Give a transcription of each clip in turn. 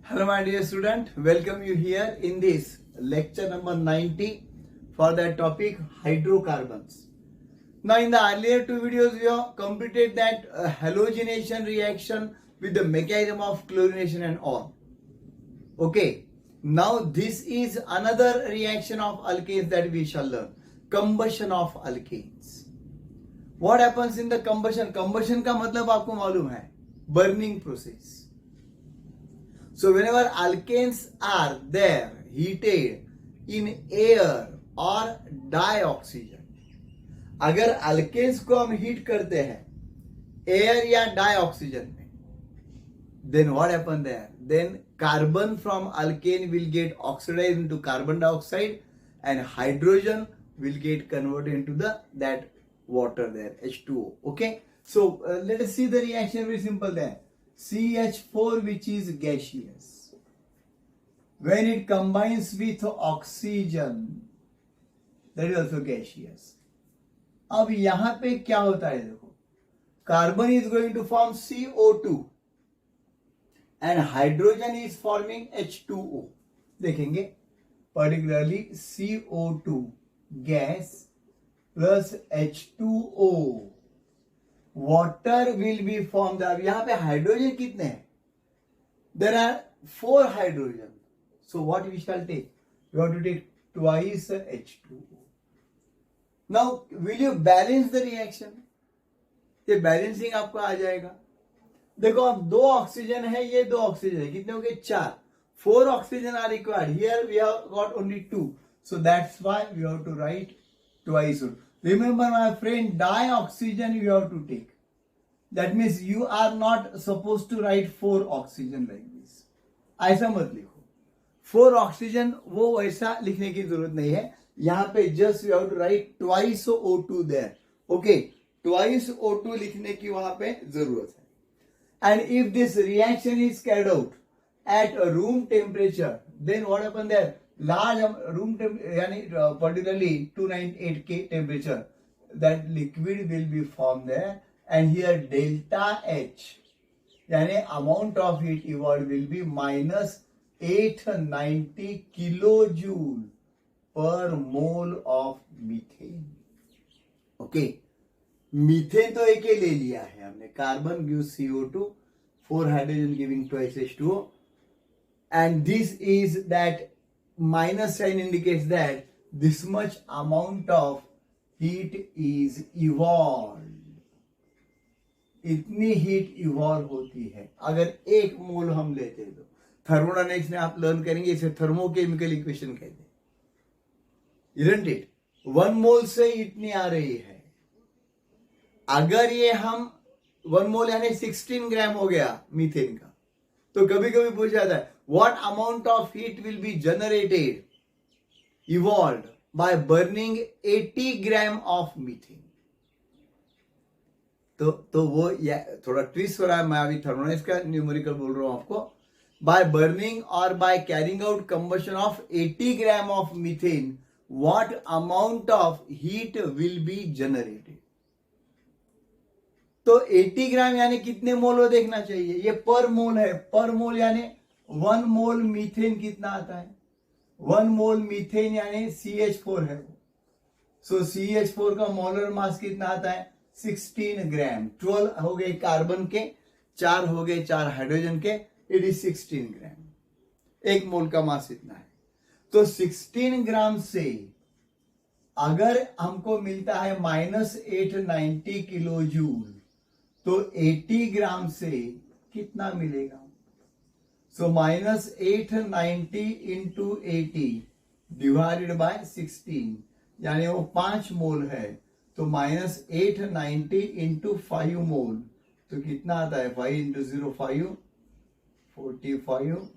Hello my dear student, welcome you here in this lecture number 90 for that topic hydrocarbons. Now in the earlier two videos we have completed that halogenation reaction with the mechanism of chlorination and all. Okay, now this is another reaction of alkanes that we shall learn. Combustion of alkanes. What happens in the combustion? Combustion का मतलब आपको मालूम है burning process. So whenever alkanes are there heated in air or dioxygen, अगर alkanes को हम heat करते हैं air या dioxygen में, then what happen there? Then carbon from alkane will get oxidized into carbon dioxide and hydrogen will get converted into that water there, H2O. Okay, so let us see the reaction. Very simple there. CH4, which is gaseous, when it combines with oxygen, that is also gaseous. अब यहां पे क्या होता है देखो, carbon is going to form CO2 and hydrogen is forming H2O. देखेंगे particularly CO2 gas plus H2O, water will be formed. अब यहां पे हाइड्रोजन कितने हैं? There are 4 hydrogen. So what we shall take? We have to take twice H2O. Now will you balance the reaction? ये balancing आपको आ जाएगा. देखो अब 2 ऑक्सीजन है, ये 2 ऑक्सीजन है, कितने हो गए? 4. 4 oxygen are required. Here we have got only 2. So that's why we have to write twice. Remember my friend, dioxygen you have to take. That means you are not supposed to write 4 oxygen like this. ऐसा मत लिखो. 4 oxygen वो वैसा लिखने की जरूरत नहीं है. यहाँ पे just you have to write twice O2 there. Okay, twice O2 लिखने की वहां पे जरूरत है. And if this reaction is carried out at a room temperature, then what happen there? Large room यानी particularly 298 K temperature, that liquid will be formed there, and here delta H यानी amount of heat evolved will be minus 890 kilojoule per mole of methane. Okay, methane तो एक ही ले लिया है हमने. Carbon gives CO2, 4 hydrogen giving twice H2O, and this is that minus sign indicates that this much amount of heat is evolved. इतनी heat evolve होती है. अगर 1 मोल हम लेते तो थर्मोडायनेमिक्स में आप लर्न करेंगे, इसे थर्मोकेमिकल इक्वेशन कहते हैं. Isn't it? 1 मोल से इतनी आ रही है. अगर ये हम 1 मोल यानी 16 ग्राम हो गया मीथेन का, तो कभी कभी पूछा जाता है what amount of heat will be generated, evolved by burning 80 gram of methane. तो वो थोड़ा ट्विस्ट हो रहा है. मैं अभी थर्मोडायनेमिक्स का न्यूमेरिकल बोल रहा हूं आपको. बाय बर्निंग और by carrying out combustion of 80 gram of methane, what amount of heat will be generated. तो 80 ग्राम यानी कितने मोल हो देखना चाहिए. ये पर मोल है. पर मोल यानी 1 मोल मीथेन कितना आता है? 1 मोल मीथेन यानी CH4 है. सो CH4 का मोलर मास कितना आता है? 16 ग्राम. 12 हो गए कार्बन के, 4 हो गए 4 हाइड्रोजन के, इट इज 16 ग्राम. 1 मोल का मास इतना है. तो 16 ग्राम से अगर हमको मिलता है माइनस 890 किलो जूल, तो 80 ग्राम से कितना मिलेगा? So minus 890 into 80 divided by 16, यानी वो 5 मोल है. तो माइनस 890 इंटू 5 मोल, तो कितना आता है? 5 into 0 5, 45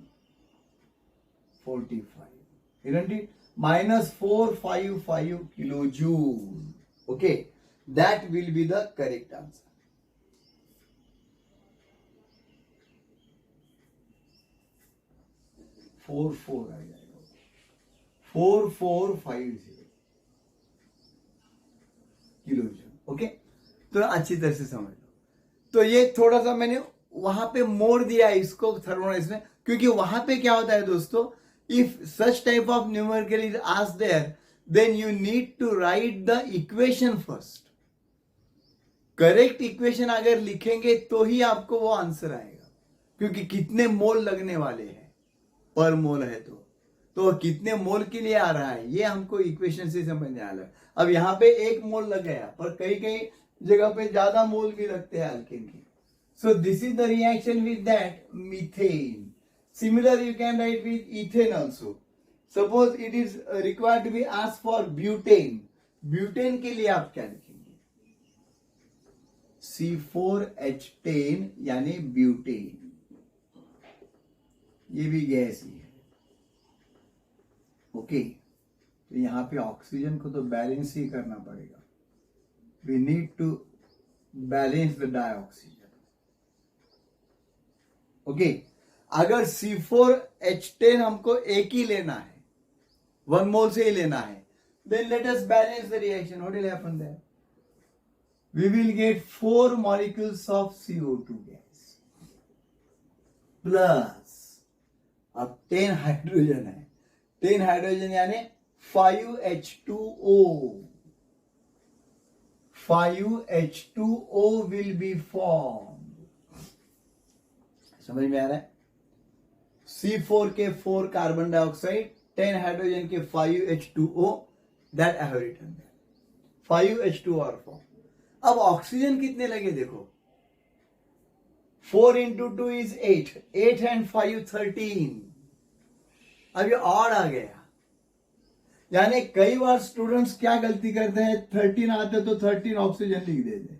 isn't it? Minus 455 kilojoule. Okay, that will be the correct answer. 44 आ जाएगा. 4450 किलोजूल. ओके, तो अच्छी तरह से समझ लो. तो ये थोड़ा सा मैंने वहां पे मोड़ दिया इसको थर्मोडायनेमिक्स में, क्योंकि वहां पे क्या होता है दोस्तों, if such type of numerical is asked there, then you need to write the equation first. Correct equation अगर लिखेंगे तो ही आपको वो आंसर आएगा, क्योंकि कितने मोल लगने वाले हैं पर मोल है तो कितने मोल के लिए आ रहा है ये हमको इक्वेशन से समझने आ रहा है. अब यहाँ पे 1 मोल लग गया, पर कई कई जगह पे ज्यादा मोल भी लगते हैं अल्केन के. So this is the reaction with that methane. Similar you can write with ethane also. Suppose it is required to be asked for butane. Butane के लिए आप क्या लिखेंगे? C4H10 यानी ब्यूटेन. ये भी गैस ही है. ओके, तो यहां पे ऑक्सीजन को तो बैलेंस ही करना पड़ेगा. We need to balance the dioxygen. Okay, अगर C4H10 हमको एक ही लेना है, 1 मोल से ही लेना है, then let us balance the reaction. What will happen there? We will get 4 molecules of CO2 gas plus अब 10 हाइड्रोजन है. 10 हाइड्रोजन यानी 5H2O. 5H2O will be formed. समझ में आ रहा है? C4 के 4 कार्बन डाइऑक्साइड, 10 हाइड्रोजन के 5H2O, that I have written there. 5H2O are formed. अब ऑक्सीजन कितने लगे देखो, 4 into 2 is 8. 8 and 5 13. अब ये ऑड आ गया. यानी कई बार स्टूडेंट्स क्या गलती करते हैं, 13 आते तो 13 ऑक्सीजन लिख देते.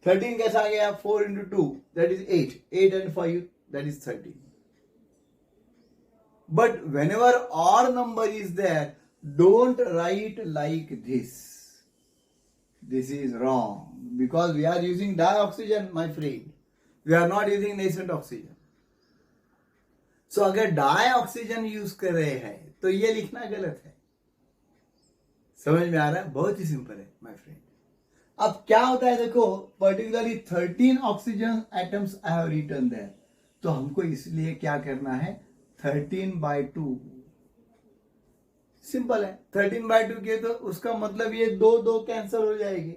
13 कैसा आ गया? 4 into 2 that is 8. 8 and 5 that is 13. But whenever odd number is there, don't write like this. This is wrong because we are using dioxygen, my friend. We are not using nascent oxygen. So अगर dioxygen use कर रहे हैं तो ये लिखना गलत है. समझ में आ रहा है? बहुत ही सिंपल है माय फ्रेंड. अब क्या होता है देखो, particularly 13 oxygen atoms I have written there. तो हमको इसलिए क्या करना है, 13/2. सिंपल है. 13/2 के तो उसका मतलब ये 2 कैंसिल हो जाएगी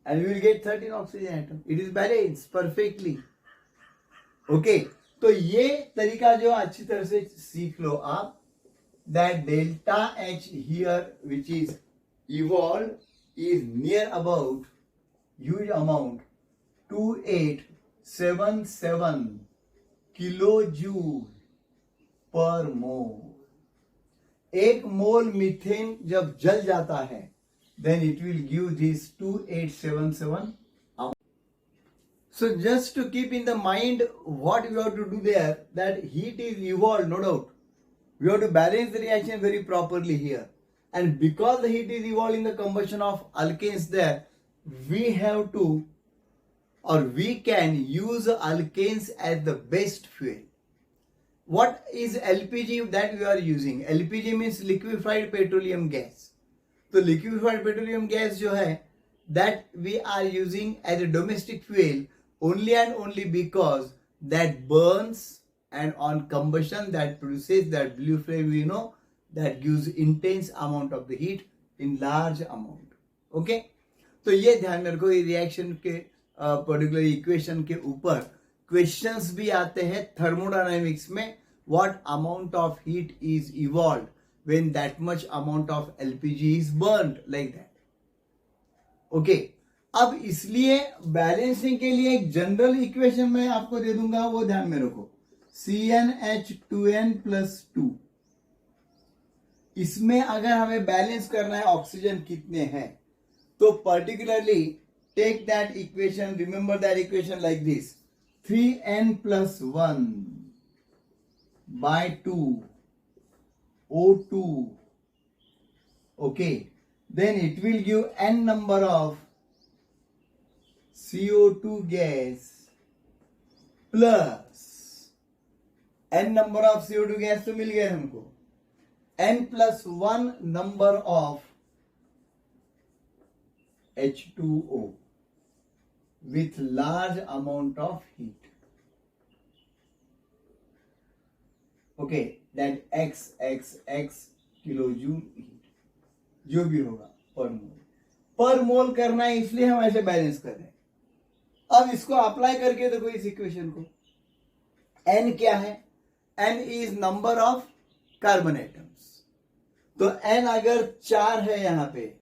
and we will get 13 oxygen atom. It is balance perfectly. Okay, तो ये तरीका जो अच्छी तरह से सीख लो आप, that delta H here which is evolve is near about huge amount 2877 kilojoule पर मोल. 1 मोल मीथेन जब जल जाता है then it will give this 2877 amount. So just to keep in the mind what we have to do there, that heat is evolved, no doubt. We have to balance the reaction very properly here. And because the heat is evolved in the combustion of alkanes there, we have to or we can use alkanes as the best fuel. What is LPG that we are using? LPG means liquefied petroleum gas. So liquefied petroleum gas जो है, that we are using as a domestic fuel only and only because that burns and on combustion that produces that blue flame, we know, that gives intense amount of the heat in large amount. Okay, तो ये ध्यान में रखो. ये reaction के particular equation के ऊपर questions भी आते हैं थर्मोडायनामिक्स में. What amount of heat is evolved when that much amount of LPG is burned, like that. Okay, अब इसलिए बैलेंसिंग के लिए एक जनरल इक्वेशन मैं आपको दे दूंगा, वो ध्यान में रखो. CnH2n+2. इसमें अगर हमें बैलेंस करना है ऑक्सीजन कितने हैं, तो particularly take that equation, remember that equation like this, 3n+1/2 O2. Okay, then it will give n number of CO2 gas plus n number of CO2 gas तो मिल गए हमको, n+1 number of H2O. with large amount of heat. Okay, that x kilojoule heat जो भी होगा पर मोल करना है, इसलिए हम ऐसे बैलेंस कर रहे हैं. अब इसको अप्लाई करके देखो इस इक्वेशन को. n क्या है? n is number of carbon atoms. तो n अगर 4 है यहां पे